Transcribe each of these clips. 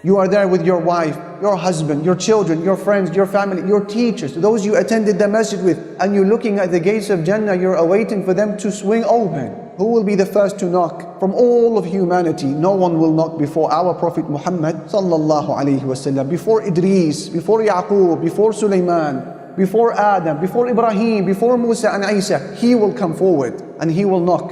You are there with your wife, your husband, your children, your friends, your family, your teachers, those you attended the masjid with, and you're looking at the gates of Jannah, you're awaiting for them to swing open. Who will be the first to knock? From all of humanity, no one will knock before our Prophet Muhammad sallallahu alaihi wasallam, before Idris, before Yaqub, before Sulaiman, before Adam, before Ibrahim, before Musa and Isa. He will come forward and he will knock.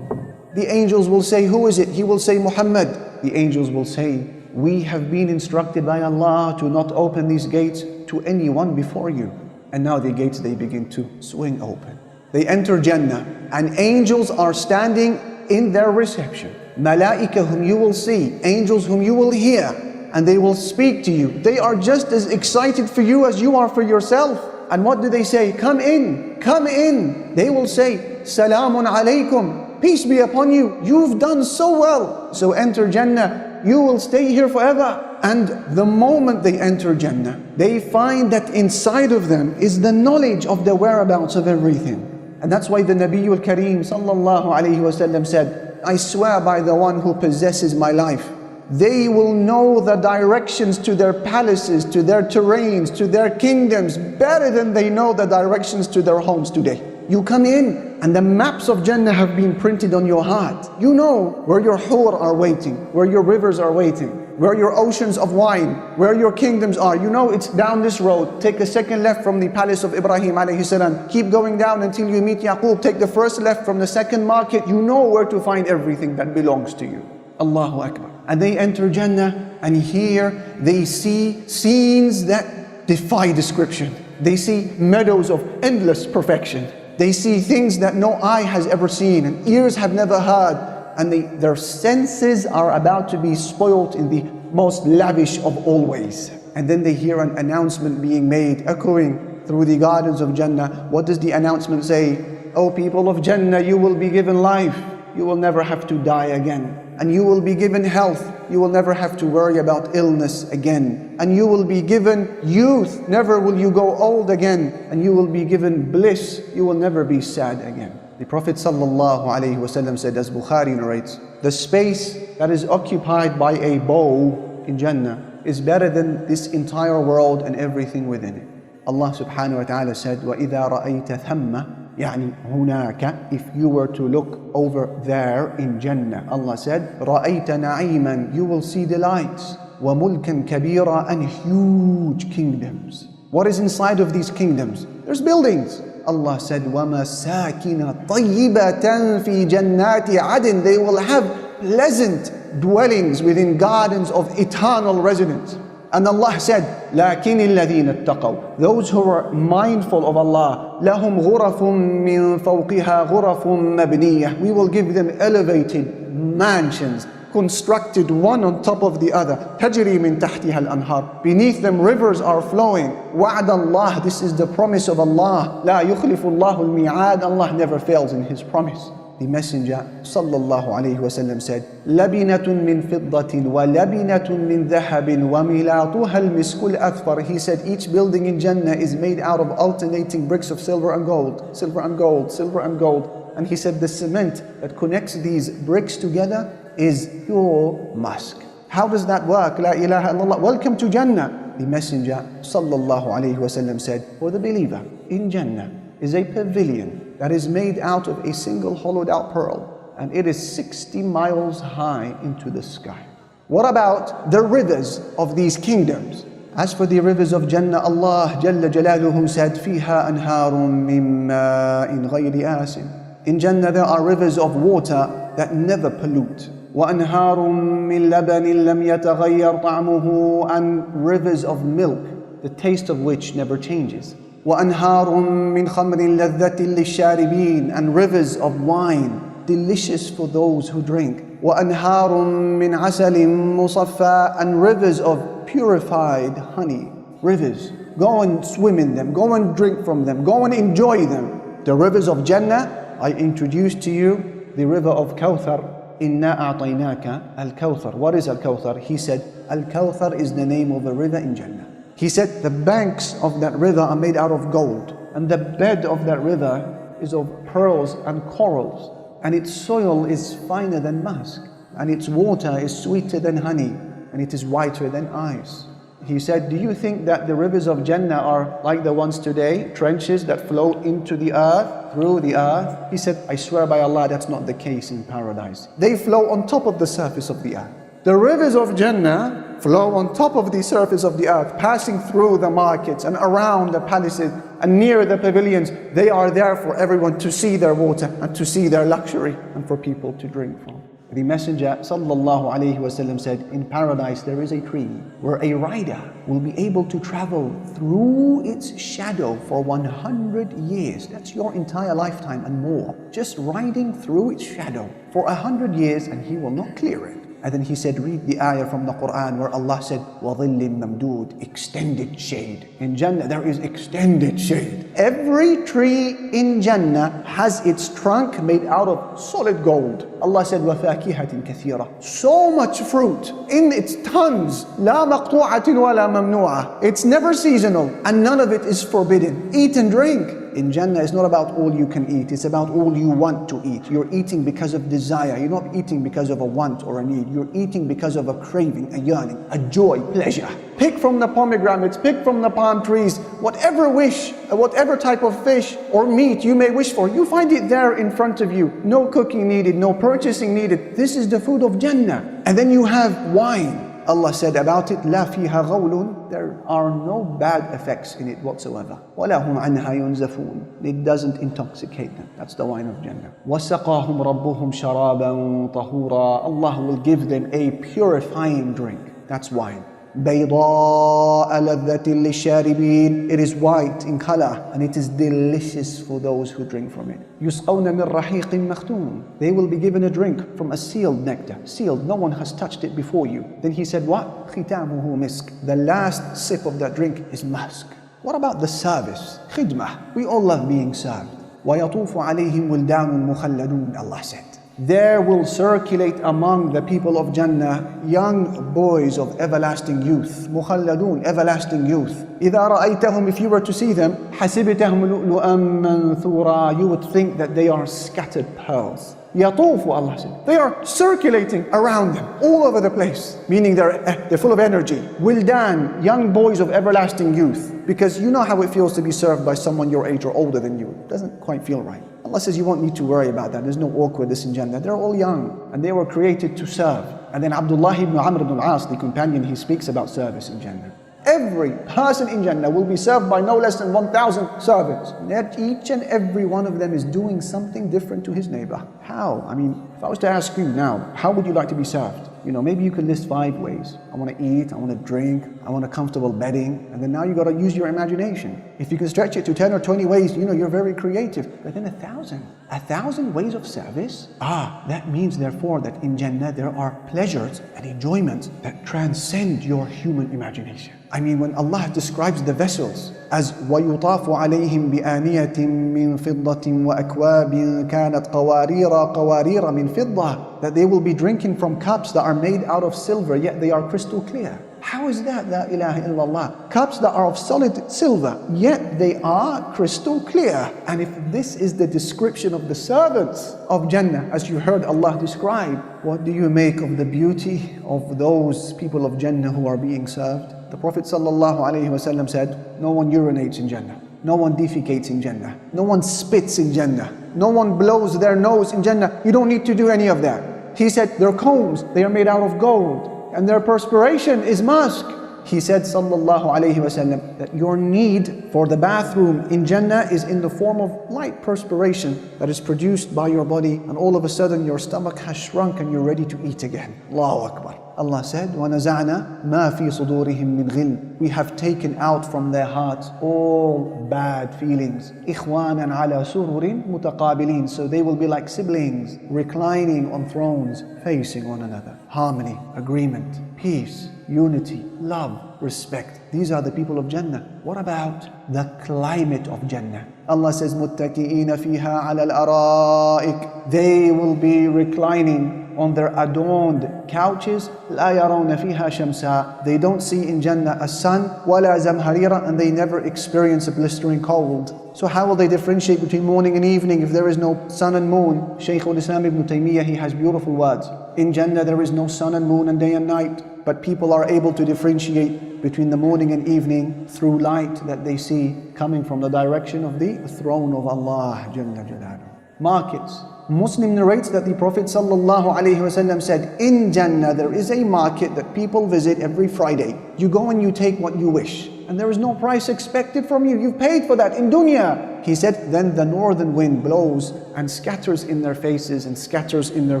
The angels will say, who is it? He will say, Muhammad. The angels will say, we have been instructed by Allah to not open these gates to anyone before you. And now the gates, they begin to swing open. They enter Jannah and angels are standing in their reception. Malaika whom you will see, angels whom you will hear, and they will speak to you. They are just as excited for you as you are for yourself. And what do they say? Come in, come in. They will say, Salamun alaykum, peace be upon you. You've done so well. So enter Jannah. You will stay here forever. And the moment they enter Jannah, they find that inside of them is the knowledge of the whereabouts of everything. And that's why the Nabiyul Kareem sallallahu alayhi wasallam said, I swear by the one who possesses my life, they will know the directions to their palaces, to their terrains, to their kingdoms better than they know the directions to their homes today. You come in and the maps of Jannah have been printed on your heart. You know where your hur are waiting, where your rivers are waiting, where your oceans of wine, where your kingdoms are. You know it's down this road. Take a second left from the palace of Ibrahim alayhi salam. Keep going down until you meet Yaqub. Take the first left from the second market. You know where to find everything that belongs to you. Allahu Akbar. And they enter Jannah, and here they see scenes that defy description. They see meadows of endless perfection. They see things that no eye has ever seen and ears have never heard. And their senses are about to be spoiled in the most lavish of all ways. And then they hear an announcement being made, echoing through the gardens of Jannah. What does the announcement say? O people of Jannah, you will be given life. You will never have to die again. And you will be given health. You will never have to worry about illness again. And you will be given youth. Never will you go old again. And you will be given bliss. You will never be sad again. The Prophet ﷺ said, as Bukhari narrates, the space that is occupied by a bow in Jannah is better than this entire world and everything within it. Allah subhanahu wa ta'ala said, وَإِذَا رَأَيْتَ ثَمَّ يعني هناك, if you were to look over there in Jannah, Allah said, رَأَيْتَ نَعِيمًا, you will see delights, وَمُلْكًا كَبِيرًا, and huge kingdoms. What is inside of these kingdoms? There's buildings. Allah said, وَمَسَاكِنَ طَيِّبَةً فِي جَنَّاتِ عَدْنٍ, they will have pleasant dwellings within gardens of eternal residence. And Allah said, لَكِنِ الَّذِينَ اتَّقَوْا, those who are mindful of Allah, لَهُمْ غُرَفٌ مِّن فَوْقِهَا غُرَفٌ مَبْنِيَّةٌ, we will give them elevated mansions, constructed one on top of the other. تَجْرِي مِن تَحْتِهَا الْأَنْهَارِ, beneath them rivers are flowing. وَعْدَ اللَّهِ, this is the promise of Allah. لَا يُخْلِفُ اللَّهُ الْمِيعَادِ, Allah never fails in His promise. The Messenger sallallahu alayhi wasallam said, لَبِنَةٌ مِّن فِضَّةٍ وَلَبِنَةٌ مِّن ذَهَبٍ وَمِلَاطُهَا الْمِسْكُ الْأَثْفَرِ. He said each building in Jannah is made out of alternating bricks of silver and gold, silver and gold, silver and gold. And he said the cement that connects these bricks together is pure musk. How does that work? La ilaha illallah. Welcome to Jannah. The Messenger sallallahu alayhi wasallam said, for the believer in Jannah is a pavilion that is made out of a single hollowed out pearl, and it is 60 miles high into the sky. What about the rivers of these kingdoms? As for the rivers of Jannah, Allah Jalla Jalaluhu said, فِيهَا أَنْهَارٌ مِّن مَّاءٍ غَيْرِ آسٍ. In Jannah there are rivers of water that never pollute. وَأَنْهَارٌ مِّن لَبَنٍ لَمْ يَتَغَيَّرْ طَعْمُهُ, and rivers of milk, the taste of which never changes. وَأَنْهَارٌ مِّنْ خَمْرٍ لَذَّةٍ لِلشَّارِبِينَ, and rivers of wine, delicious for those who drink. وَأَنْهَارٌ مِّنْ عَسَلٍ مُصَفَّى, and rivers of purified honey. Rivers, go and swim in them, go and drink from them, go and enjoy them. The rivers of Jannah, I introduced to you the river of Kawthar. إِنَّا أَعْطَيْنَاكَ الْكَوْثَرَ. What is Al-Kawthar? He said, Al-Kawthar is the name of a river in Jannah. He said the banks of that river are made out of gold, and the bed of that river is of pearls and corals, and its soil is finer than musk, and its water is sweeter than honey. and it is whiter than ice. He said, do you think that the rivers of Jannah are like the ones today, trenches that flow into the earth, through the earth? He said, I swear by Allah, that's not the case in paradise. They flow on top of the surface of the earth. The rivers of Jannah flow on top of the surface of the earth, passing through the markets and around the palaces and near the pavilions. They are there for everyone to see their water and to see their luxury and for people to drink from. The Messenger sallallahu alaihi wasallam said, in paradise there is a tree where a rider will be able to travel through its shadow for 100 years. That's your entire lifetime and more. Just riding through its shadow for 100 years, and he will not clear it. And then he said, read the ayah from the Quran where Allah said, وَظِلٍّ مَمْدُودٍ, extended shade. In Jannah there is extended shade. Every tree in Jannah has its trunk made out of solid gold. Allah said, وَفَاكِهَةٍ كَثِيرًا, so much fruit in its tons. لَا مَقْطُوعَةٍ وَلَا مَمْنُوعَةٍ. It's never seasonal and none of it is forbidden. Eat and drink. In Jannah, it's not about all you can eat, it's about all you want to eat. You're eating because of desire. You're not eating because of a want or a need. You're eating because of a craving, a yearning, a joy, pleasure. Pick from the pomegranates, pick from the palm trees, whatever wish, whatever type of fish or meat you may wish for, you find it there in front of you. No cooking needed, no purchasing needed. This is the food of Jannah. And then you have wine. Allah said about it, لا فيها غول, there are no bad effects in it whatsoever. ولا هم عنها ينزفون, it doesn't intoxicate them. That's the wine of Jannah. وسقاهم ربهم شرابا طهورا, Allah will give them a purifying drink. That's wine. بيضاء لذة للشاربين, it is white in color and it is delicious for those who drink from it. يسقون من رحيق مختوم, they will be given a drink from a sealed nectar, sealed, no one has touched it before you. Then he said what? ختامه مسك, the last sip of that drink is musk. What about the service? خدمة, we all love being served. ويطوف عليهم ولدان مخلدون, Allah said. There will circulate among the people of Jannah young boys of everlasting youth. مخلدون, everlasting youth. إذا رأيتهم, if you were to see them, حسبتهم لؤلؤا منثورا, you would think that they are scattered pearls. يطوف, Allah said. They are circulating around them, all over the place. Meaning they're full of energy. Wildan, young boys of everlasting youth. Because you know how it feels to be served by someone your age or older than you. It doesn't quite feel right. Allah says you won't need to worry about that. There's no awkwardness in Jannah. They're all young and they were created to serve. And then Abdullah ibn Amr ibn al-As, the companion, he speaks about service in Jannah. Every person in Jannah will be served by no less than 1,000 servants. Yet each and every one of them is doing something different to his neighbor. How? I mean, if I was to ask you now, how would you like to be served? You know, maybe you could list 5 ways. I want to eat, I want to drink, I want a comfortable bedding. And then now you got to use your imagination. If you can stretch it to 10 or 20 ways, you know, you're very creative. But then 1,000 ways of service? That means therefore that in Jannah there are pleasures and enjoyments that transcend your human imagination. I mean, when Allah describes the vessels as وَيُطَافُ عَلَيْهِمْ بِآنِيَةٍ مِّن فِضَّةٍ وَأَكْوَابٍ كَانَتْ قَوَارِيرَ مِن فِضَّةٍ, that they will be drinking from cups that are made out of silver, yet they are crystal clear. How is that? La ilaha illallah. Cups that are of solid silver, yet they are crystal clear. And if this is the description of the servants of Jannah, as you heard Allah describe, what do you make of the beauty of those people of Jannah who are being served? The Prophet ﷺ said, no one urinates in Jannah. No one defecates in Jannah. No one spits in Jannah. No one blows their nose in Jannah. You don't need to do any of that. He said, their combs, they are made out of gold. And their perspiration is musk. He said, sallallahu alayhi wasallam, that your need for the bathroom in Jannah is in the form of light perspiration that is produced by your body, and all of a sudden your stomach has shrunk and you're ready to eat again. Allahu Akbar. Allah said, وَنَزَعْنَا مَا فِي صُدُورِهِمْ مِنْ غِلٍّ, we have taken out from their hearts all bad feelings. إِخْوَانًا عَلَى سُرُرٍ مُتَقَابِلِينَ, so they will be like siblings, reclining on thrones, facing one another. Harmony, agreement, peace, unity, love, respect. These are the people of Jannah. What about the climate of Jannah? Allah says, مُتَّكِئِينَ فِيهَا عَلَى الْأَرَائِكِ, they will be reclining on their adorned couches. لَا يَرَوْنَ فِيهَا شَمْسًا, they don't see in Jannah a sun, وَلَا زَمْهَرِيرًا, and they never experience a blistering cold. So how will they differentiate between morning and evening if there is no sun and moon? Shaykh al-Islam ibn Taymiyyah, he has beautiful words. In Jannah there is no sun and moon and day and night. but people are able to differentiate between the morning and evening through light that they see coming from the direction of the throne of Allah Jalla Jalaluhu. Markets. Muslim narrates that the Prophet ﷺ said, in Jannah there is a market that people visit every Friday. You go and you take what you wish, and there is no price expected from you. You've paid for that in dunya. He said, then the northern wind blows and scatters in their faces and scatters in their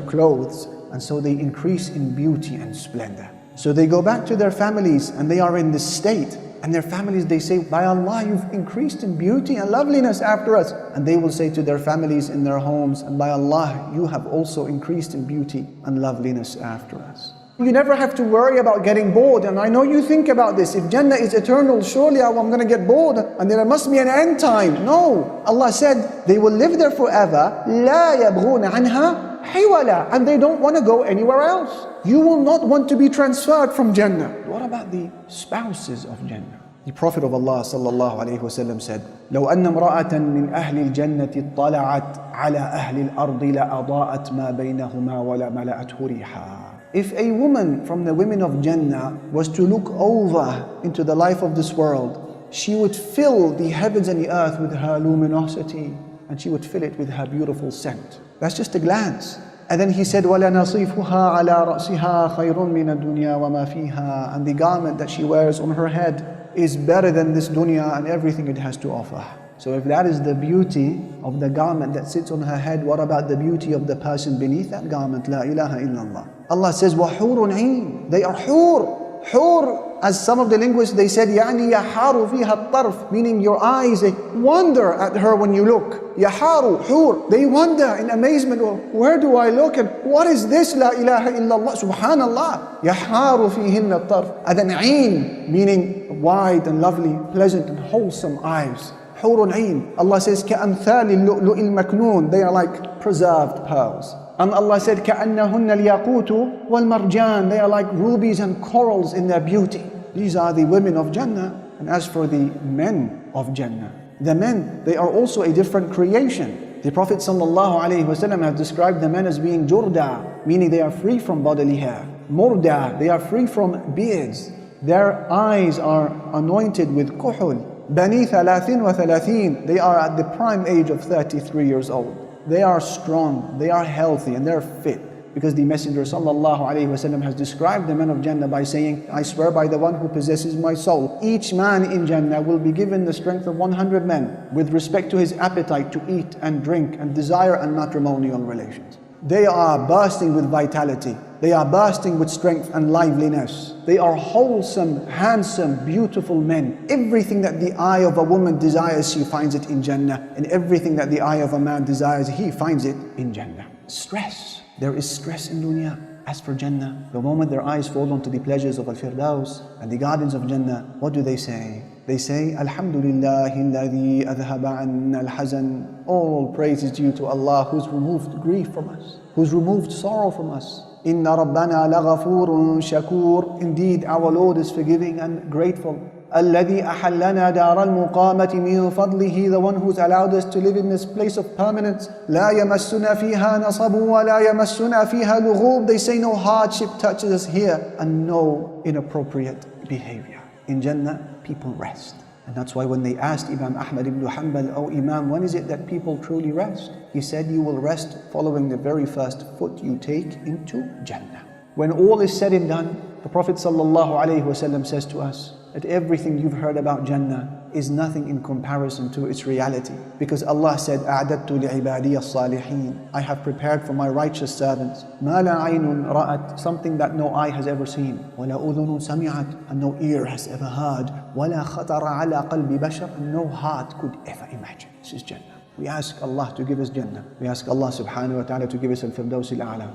clothes, and so they increase in beauty and splendor. So they go back to their families and they are in this state. And their families, they say, by Allah, you've increased in beauty and loveliness after us. And they will say to their families in their homes, and by Allah, you have also increased in beauty and loveliness after us. You never have to worry about getting bored. And I know you think about this. If Jannah is eternal, surely I'm going to get bored and there must be an end time. No. Allah said, they will live there forever. لا يبغون عنها حولا. And they don't want to go anywhere else. You will not want to be transferred from Jannah. What about the spouses of Jannah? The Prophet of Allah sallallahu alayhi wasallam said, لو أن امرأة من أهل الجنة اطلعت على أهل الأرض لأضاءت ما بينهما ولا ملأته ريحا. If a woman from the women of Jannah was to look over into the life of this world, she would fill the heavens and the earth with her luminosity, and she would fill it with her beautiful scent. That's just a glance. And then he said, وَلَنَصِيفُهَا عَلَىٰ رَأْسِهَا خَيْرٌ مِّنَ الدُّنْيَا وَمَا فِيهَا. And the garment that she wears on her head is better than this dunya and everything it has to offer. So if that is the beauty of the garment that sits on her head, what about the beauty of the person beneath that garment? La ilaha illallah. Allah says, وَحُورٌ عِينٌ. They are hur. Hur, as some of the linguists, they said, يعني يحار فيها الطرف, meaning your eyes, they wonder at her when you look. يحار, hur, they wonder in amazement, well, where do I look and what is this? La ilaha illallah, subhanallah. يحار فيهن الطرف. And then عين, meaning wide and lovely, pleasant and wholesome eyes. حور عين. Allah says, كأمثال اللؤلؤ المكنون. They are like preserved pearls. And Allah said, كأنهن الياقوت والمرجان. They are like rubies and corals in their beauty. These are the women of Jannah. And as for the men of Jannah, the men, they are also a different creation. The Prophet ﷺ has described the men as being jurda, meaning they are free from bodily hair. Murda, they are free from beards. Their eyes are anointed with kuhul. Bani thalathin wa thalathin. They are at the prime age of 33 years old. They are strong, they are healthy, and they're fit. Because the Messenger ﷺ has described the men of Jannah by saying, I swear by the one who possesses my soul, each man in Jannah will be given the strength of 100 men with respect to his appetite to eat and drink and desire and matrimonial relations. They are bursting with vitality. They are bursting with strength and liveliness. They are wholesome, handsome, beautiful men. Everything that the eye of a woman desires, she finds it in Jannah. And everything that the eye of a man desires, he finds it in Jannah. Stress. There is stress in dunya. As for Jannah, the moment their eyes fall onto the pleasures of Al-Firdaus and the gardens of Jannah, what do they say? They say, Alhamdulillahi alladhi adhaba anna al-hazan. All praise is due to Allah who's removed grief from us, who's removed sorrow from us. Inna rabbana laghafurun shakur. Indeed, our Lord is forgiving and grateful. الذي أحلنا دار المقامة من فضله. The one who's allowed us to live in this place of permanence. لا يمسنا فيها نصب ولا يمسنا فيها لغوب. They say no hardship touches us here and no inappropriate behavior. In Jannah, people rest. And that's why when they asked Imam Ahmad ibn Hanbal, oh Imam, when is it that people truly rest? He said, you will rest following the very first foot you take into Jannah. When all is said and done, the Prophet ﷺ says to us that everything you've heard about Jannah is nothing in comparison to its reality. Because Allah said, أَعْدَدْتُ لِعِبَادِيَ الصَّالِحِينَ. I have prepared for my righteous servants. مَا لَا عَيْنٌ رَأَتْ. Something that no eye has ever seen. وَلَا أُذُنٌ سَمِعَتْ. And no ear has ever heard. وَلَا خَطَرَ عَلَى قَلْبِ بَشَرٍ. And no heart could ever imagine. This is Jannah. We ask Allah to give us Jannah. We ask Allah subhanahu wa ta'ala to give us al-Firdaus al-A'la.